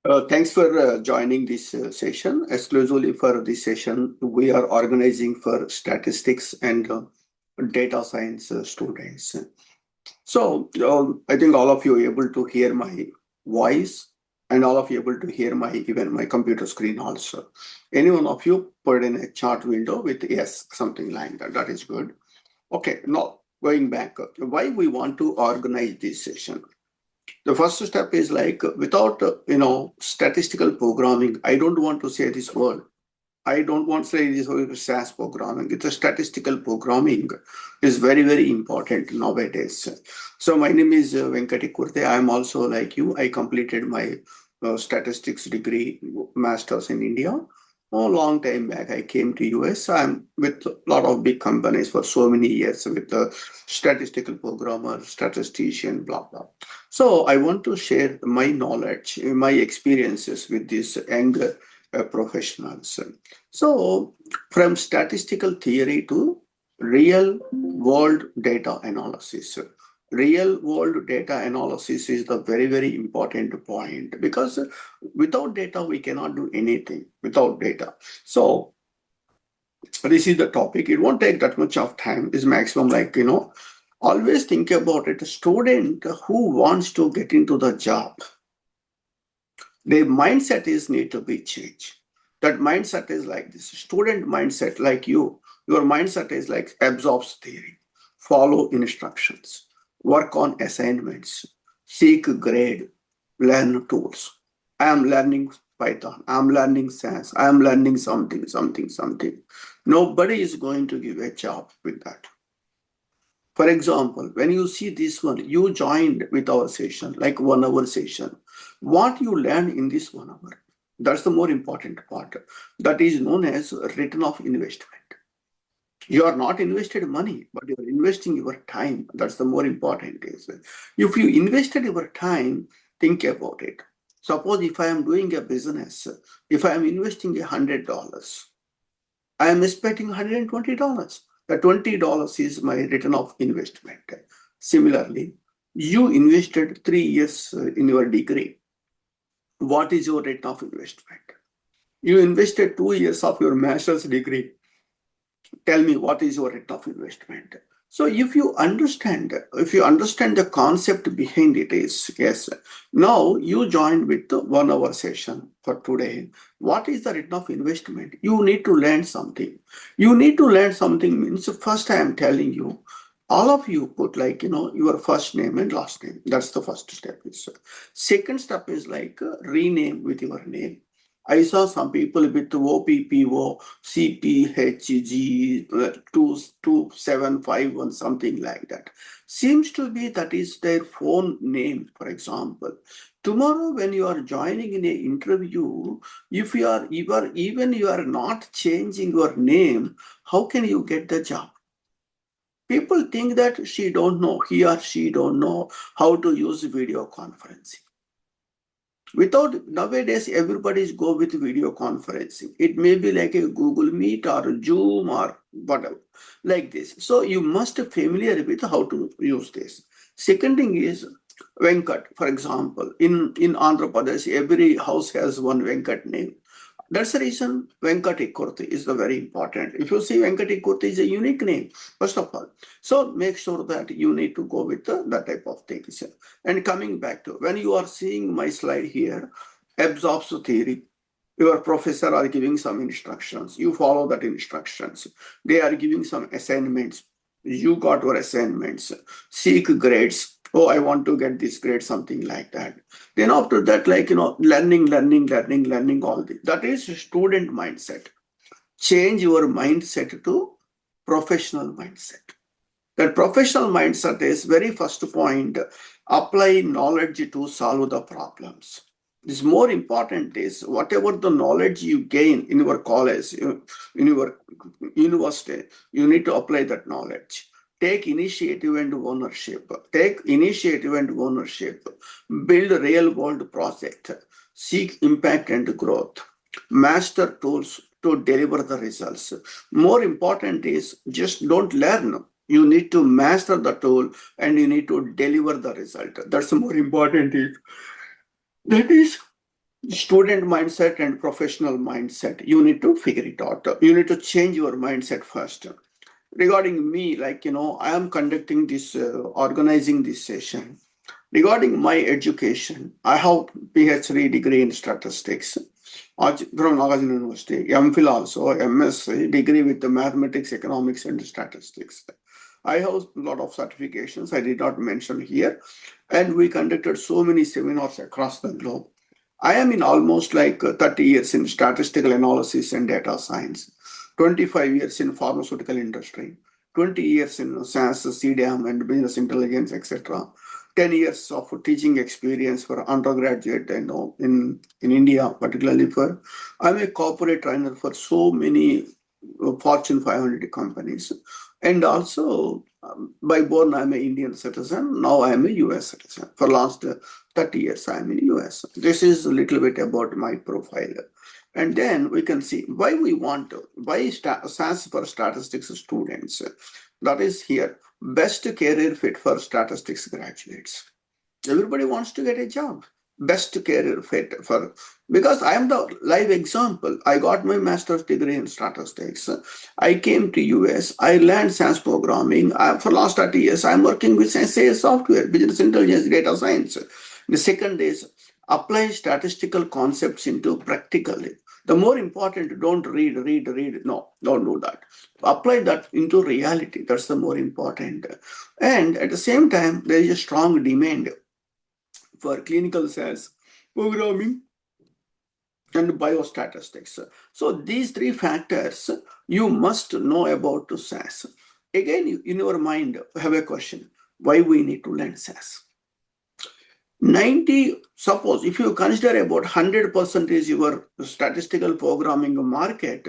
Thanks for joining this session. Exclusively for this session, we are organizing for statistics and data science students. So I think all of you are able to hear my voice and all of you able to hear even my computer screen also. Any one of you put in a chat window with yes, something like that. That is good. Okay, now going back, why we want to organize this session? The first step is like without statistical programming. I don't want to say this word. I don't want to say this word SAS programming. It's a statistical programming is very important nowadays. So my name is Venkat Ikkurthy. I'm also like you. I completed my statistics degree masters in India. A long time back, I came to US. I'm with a lot of big companies for so many years with the statistical programmer, statistician, blah blah. So I want to share my knowledge, my experiences with these younger professionals. So from statistical theory to real world data analysis. Real world data analysis is the very important point because without data we cannot do anything without data. So this is the topic. It won't take that much of time. Is maximum always think about it. A student who wants to get into the job, their mindset is need to be changed. That mindset is like this. Student mindset like you, your mindset is like absorbs theory, follow instructions, work on assignments, seek grade, learn tools. I am learning Python, I am learning SAS, I am learning something. Nobody is going to give a job with that. For example, when you see this one, you joined with our session, like 1 hour session. What you learn in this 1 hour, that's the more important part. That is known as return of investment. You are not invested money, but you are investing your time. That's the more important is. If you invested your time, think about it. Suppose if I am doing a business, if I am investing $100, I am expecting $120. The $20 is my return of investment. Similarly, you invested 3 years in your degree. What is your rate of investment? You invested 2 years of your master's degree. Tell me what is your rate of investment? So if you understand the concept behind it is, yes, now you joined with the 1 hour session for today. What is the rate of investment? You need to learn something. You need to learn something means first I am telling you, all of you put your first name and last name. That's the first step. Second step is rename with your name. I saw some people with OPPO, CPHG 2751, something like that. Seems to be that is their phone name, for example. Tomorrow, when you are joining in an interview, if you are not changing your name, how can you get the job? People think that he or she don't know how to use video conferencing. Nowadays, everybody's go with video conferencing. It may be like a Google Meet or Zoom or whatever, like this. So you must be familiar with how to use this. Second thing is Venkat, for example. In Andhra Pradesh, every house has one Venkat name. That's the reason Venkat Ikkurthy is the very important. If you see Venkat Ikkurthy is a unique name, first of all. So make sure that you need to go with that type of things. And coming back to when you are seeing my slide here, absorbs theory. Your professor are giving some instructions. You follow that instructions. They are giving some assignments. You got your assignments. Seek grades. Oh, I want to get this grade, something like that. Then after that, learning all this. That is student mindset. Change your mindset to professional mindset. That professional mindset is very first point, apply knowledge to solve the problems. This more important is whatever the knowledge you gain in your college, in your university, you need to apply that knowledge. Take initiative and ownership. Build a real world project. Seek impact and growth. Master tools to deliver the results. More important is just don't learn. You need to master the tool and you need to deliver the result. That's the more important. That is student mindset and professional mindset. You need to figure it out. You need to change your mindset first. Regarding me, I am conducting this, organizing this session. Regarding my education, I have PhD degree in statistics from Nagarjuna University, MPhil also, MSc degree with the mathematics, economics, and statistics. I have a lot of certifications I did not mention here, and we conducted so many seminars across the globe. I am in almost 30 years in statistical analysis and data science, 25 years in pharmaceutical industry, 20 years in SAS, CDM, and business intelligence, etc. 10 years of teaching experience for undergraduate, in India, particularly for, I'm a corporate trainer for so many Fortune 500 companies. And also, by born, I'm an Indian citizen. Now I'm a US citizen. For last 30 years, I'm in US. This is a little bit about my profile. And then we can see why we want to, why SAS for statistics students. That is here, best career fit for statistics graduates. Everybody wants to get a job. Best career fit for, because I am the live example. I got my master's degree in statistics. I came to US. I learned SAS programming. For last 30 years, I'm working with SAS software, business intelligence, data science. The second is apply statistical concepts into practically. The more important, don't read. No, don't do that. Apply that into reality. That's the more important. And at the same time, there is a strong demand for clinical SAS programming and biostatistics. So these three factors you must know about to SAS. Again, in your mind, have a question: why we need to learn SAS? 90, suppose if you consider about 100% is your statistical programming market,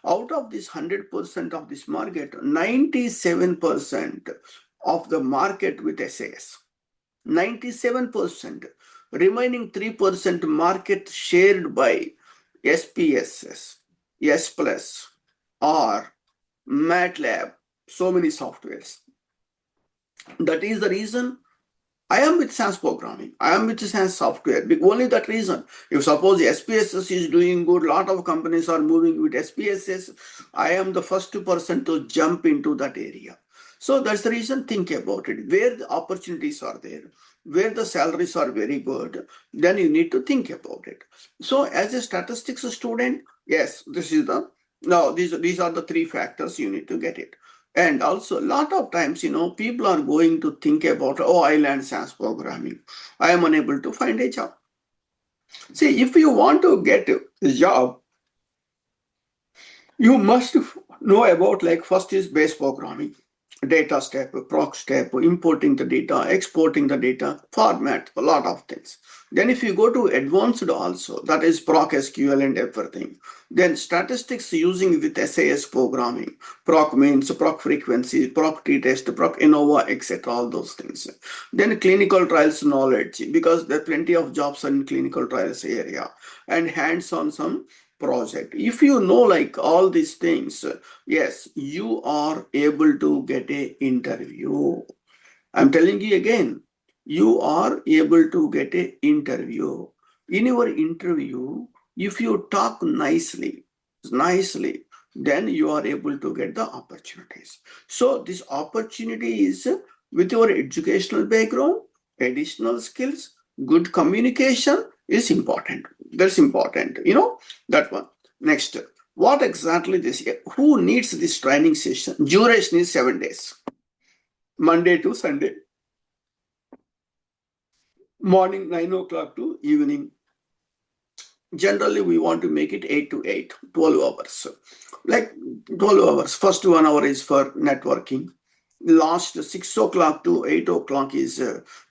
out of this 100% of this market, 97% of the market with SAS. 97%. Remaining 3% market shared by SPSS, S Plus, or MATLAB, so many softwares. That is the reason I am with SAS programming. I am with SAS software. Only that reason. If suppose SPSS is doing good, lot of companies are moving with SPSS, I am the first person to jump into that area. So that's the reason. Think about it. Where the opportunities are there, where the salaries are very good, then you need to think about it. So as a statistics student, yes, this is the, now these are the three factors you need to get it. And also, a lot of times, people are going to think about, oh, I learned SAS programming. I am unable to find a job. See, if you want to get a job, you must know about, first is base programming, data step, proc step, importing the data, exporting the data, format, a lot of things. Then if you go to advanced also, that is proc SQL and everything. Then statistics using with SAS programming, proc means, proc frequency, proc t-test, proc ANOVA, etc., all those things. Then clinical trials knowledge, because there are plenty of jobs in clinical trials area, and hands-on some project. If you know all these things, yes, you are able to get a interview. I'm telling you again, you are able to get a interview. In your interview, if you talk nicely, then you are able to get the opportunities. So this opportunity is with your educational background, additional skills, good communication is important. That's important, that one. Next, what exactly this, who needs this training session? Duration is 7 days, Monday to Sunday, morning 9 o'clock to evening. Generally, we want to make it 8 to 8, 12 hours. 12 hours. First 1 hour is for networking. Last 6 o'clock to 8 o'clock is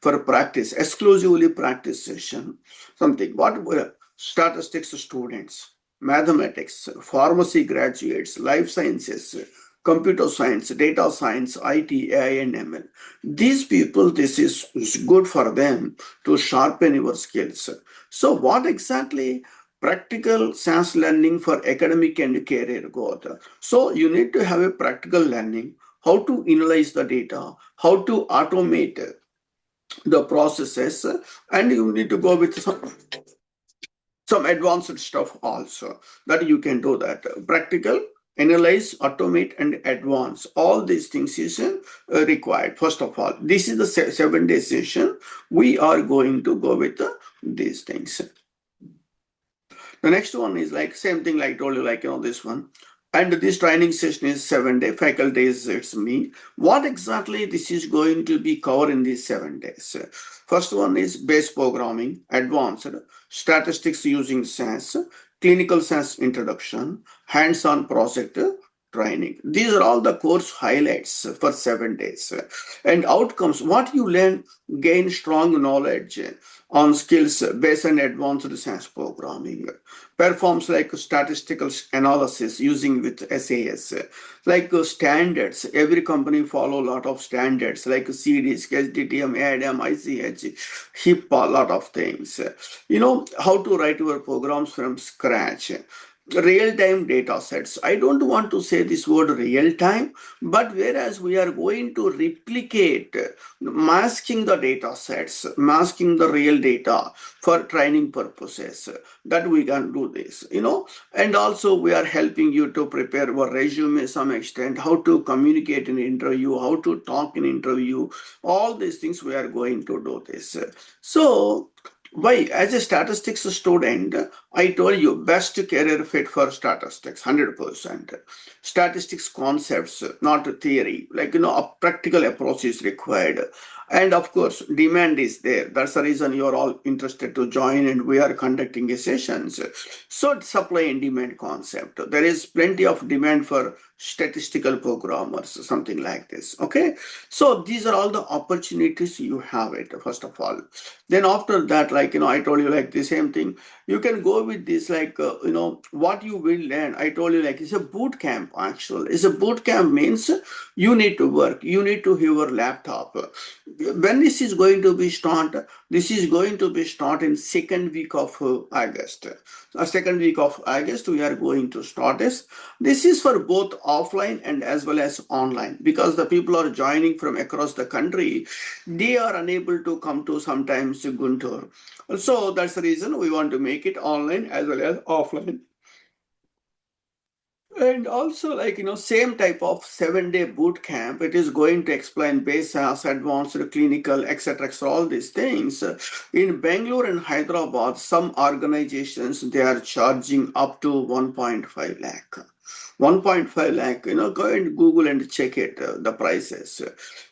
for practice, exclusively practice session. Something. What were statistics students, mathematics, pharmacy graduates, life sciences, computer science, data science, IT, AI, and ML. These people, this is good for them to sharpen your skills. So what exactly practical SAS learning for academic and career growth? So you need to have a practical learning, how to analyze the data, how to automate the processes, and you need to go with some some advanced stuff also that you can do that. Practical, analyze, automate, and advance. All these things is required. First of all, this is the 7-day session. We are going to go with these things. The next one is like same thing like I told you, like this one. And this training session is 7 day. Faculty is it's me. What exactly this is going to be covered in these 7 days? First one is base programming, advanced, statistics using SAS, clinical SAS introduction, hands-on project training. These are all the course highlights for 7 days. And outcomes, what you learn, gain strong knowledge on skills based on advanced SAS programming, performs like statistical analysis using with SAS, like standards. Every company follow a lot of standards like CDs, SDTM, ADM, ICH, HIPAA, a lot of things. How to write your programs from scratch. Real-time data sets. I don't want to say this word real-time, but whereas we are going to replicate, masking the data sets, masking the real data for training purposes, that we can do this, and also we are helping you to prepare your resume some extent, how to communicate in interview, how to talk in interview, all these things we are going to do this. So why? As a statistics student, I told you best career fit for statistics, 100%. Statistics concepts, not theory. Like, a practical approach is required. And of course, demand is there. That's the reason you're all interested to join and we are conducting a sessions. So supply and demand concept. There is plenty of demand for statistical programmers, something like this. Okay. So these are all the opportunities you have it, first of all. Then after that, like, I told you like the same thing. You can go with this, like, what you will learn. I told you like it's a boot camp actually. It's a boot camp means you need to work. You need to have your laptop. When this is going to be start? This is going to be start in second week of August. Second week of August, we are going to start this. This is for both offline and as well as online because the people are joining from across the country. They are unable to come to sometimes Guntur. So that's the reason we want to make it online as well as offline. And also, like, same type of 7-day boot camp, it is going to explain basics, advanced clinical, etc. All these things. In Bangalore and Hyderabad, some organizations, they are charging up to 1.5 lakh. 1.5 lakh, go and Google and check it, the prices.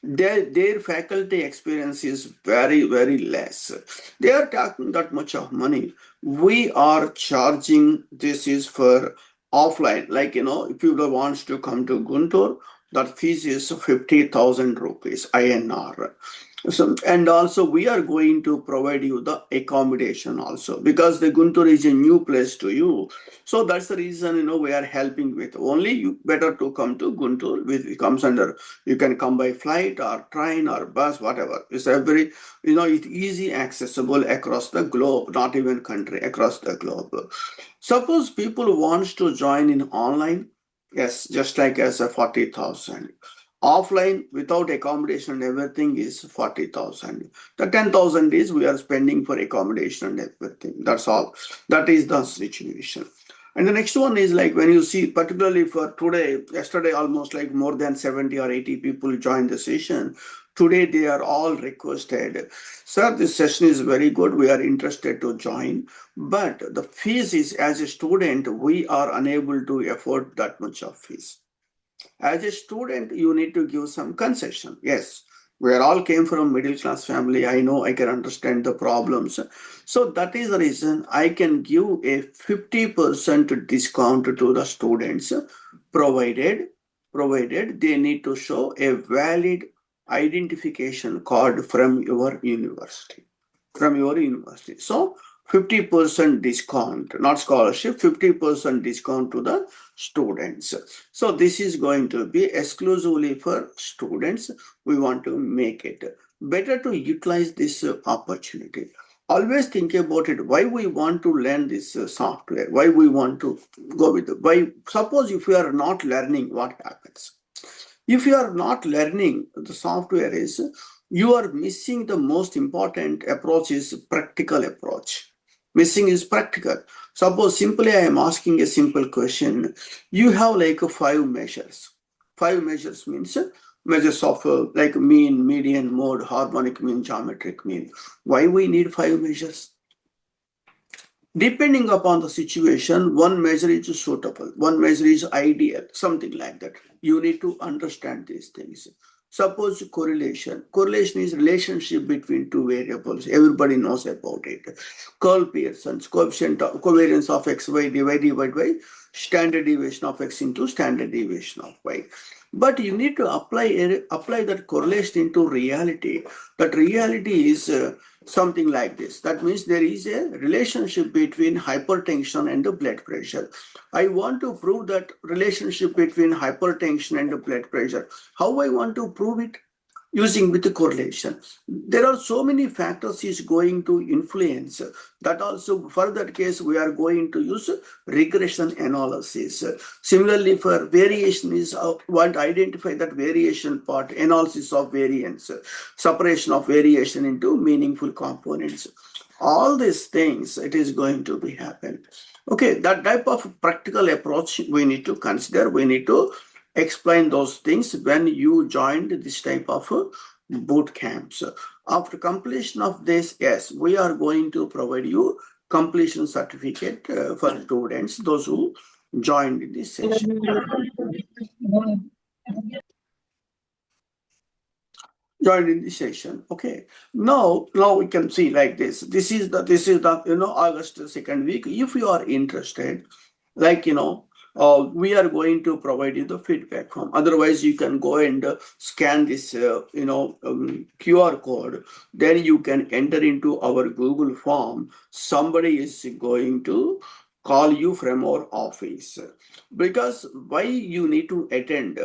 Their faculty experience is very, very less. They are talking that much of money. We are charging, this is for offline, like, if you wants to come to Guntur, that fees is 50,000 rupees INR. So, and also we are going to provide you the accommodation also because the Guntur is a new place to you. So that's the reason, we are helping with only you better to come to Guntur, which comes under, you can come by flight or train or bus, whatever. It's every, it's easy accessible across the globe, not even country, across the globe. Suppose people wants to join in online, yes, just like as a 40,000. Offline without accommodation and everything is 40,000. The 10,000 is we are spending for accommodation and everything. That's all. That is the situation. And the next one is like when you see, particularly for today, yesterday almost like more than 70 or 80 people joined the session. Today they are all requested, sir, this session is very good. We are interested to join. But the fees is, as a student, we are unable to afford that much of fees. As a student, you need to give some concession. Yes, we all came from middle class family. I know, I can understand the problems. So that is the reason I can give a 50% discount to the students, provided they need to show a valid identification card from your university. So 50% discount, not scholarship, 50% discount to the students. So this is going to be exclusively for students. We want to make it better to utilize this opportunity. Always think about it, why we want to learn this software, why we want to go with it. Why, suppose if we are not learning, what happens? If you are not learning the software is, you are missing the most important approach is practical approach. Missing is practical. Suppose simply I am asking a simple question. You have like five measures. Five measures means measures of like mean, median, mode, harmonic mean, geometric mean. Why we need five measures? Depending upon the situation, one measure is suitable, one measure is ideal, something like that. You need to understand these things. Suppose correlation. Correlation is relationship between two variables. Everybody knows about it. Curl Pearson's coefficient of covariance of xy divided by standard deviation of x into standard deviation of y. But you need to apply that correlation into reality. That reality is something like this. That means there is a relationship between hypertension and the blood pressure. I want to prove that relationship between hypertension and the blood pressure. How I want to prove it? Using with the correlation. There are so many factors is going to influence that. Also for that case we are going to use regression analysis. Similarly for variation is want to identify that variation part, analysis of variance, separation of variation into meaningful components. All these things it is going to be happen. Okay, that type of practical approach we need to consider. We need to explain those things when you joined this type of boot camps. After completion of this, yes, we are going to provide you completion certificate for students, those who joined this session. Joined in this session. Okay. Now we can see like this. This is the August 2nd week. If you are interested, like we are going to provide you the feedback form. Otherwise, you can go and scan this QR code. Then you can enter into our Google form. Somebody is going to call you from our office. Because why you need to attend?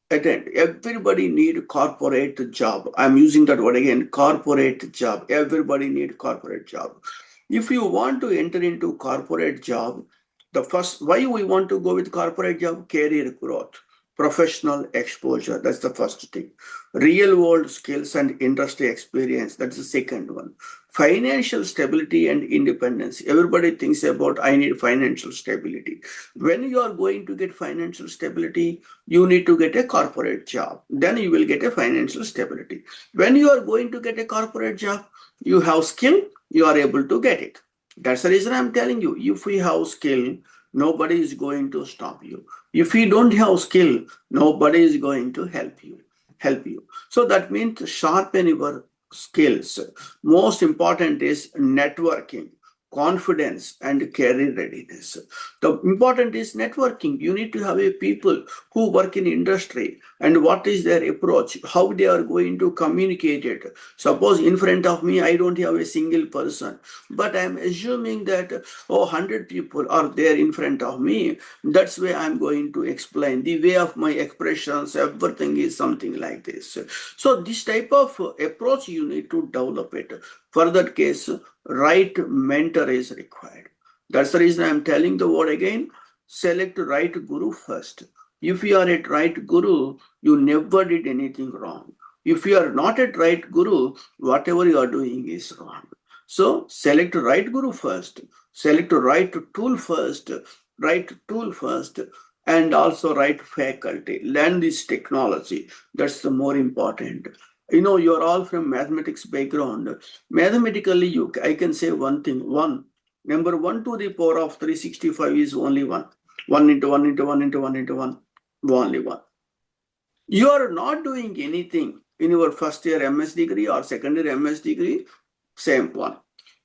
Everybody need corporate job. I'm using that word again, corporate job. Everybody need corporate job. If you want to enter into corporate job, the first, why we want to go with corporate job? Career growth, professional exposure. That's the first thing. Real world skills and industry experience. That's the second one. Financial stability and independence. Everybody thinks about, I need financial stability. When you are going to get financial stability, you need to get a corporate job. Then you will get a financial stability. When you are going to get a corporate job, you have skill, you are able to get it. That's the reason I'm telling you, if we have skill, nobody is going to stop you. If you don't have skill, nobody is going to help you. So that means sharpen your skills. Most important is networking, confidence, and career readiness. The important is networking. You need to have a people who work in industry and what is their approach, how they are going to communicate it. Suppose in front of me, I don't have a single person, but I'm assuming that 100 people are there in front of me. That's why I'm going to explain the way of my expressions. Everything is something like this. So this type of approach you need to develop it. For that case, right mentor is required. That's the reason I'm telling the word again. Select right guru first. If you are at right guru, you never did anything wrong. If you are not at right guru, whatever you are doing is wrong. So select right guru first. Select right tool first. And also right faculty. Learn this technology. That's the more important. You're all from mathematics background. Mathematically, I can say one thing. Number 1 to the power of 365 is only 1. 1 into 1 into 1 into 1 into 1, only 1. You are not doing anything in your first year MS degree or second year MS degree, same 1.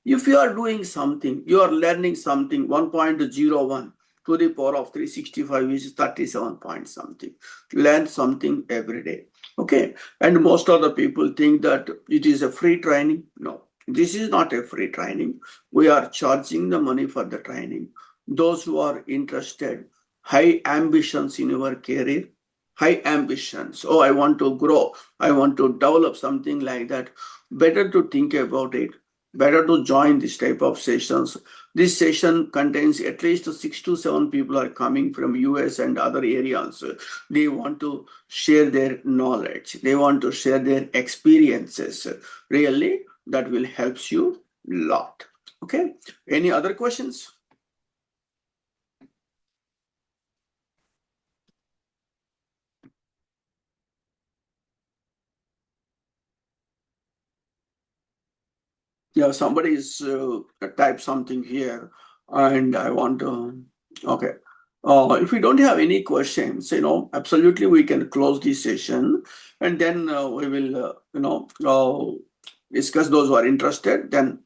If you are doing something, you are learning something, 1.01 to the power of 365 is 37 point something. Learn something every day. Okay. And most of the people think that it is a free training. No, this is not a free training. We are charging the money for the training. Those who are interested, high ambitions in your career, high ambitions. Oh, I want to grow. I want to develop something like that. Better to think about it. Better to join this type of sessions. This session contains at least 6 to 7 people are coming from US and other areas. They want to share their knowledge. They want to share their experiences. Really, that will help you a lot. Okay, any other questions? Yeah, somebody's type something here, and I want to. Okay, if we don't have any questions, absolutely we can close this session, and then we will, discuss those who are interested. Then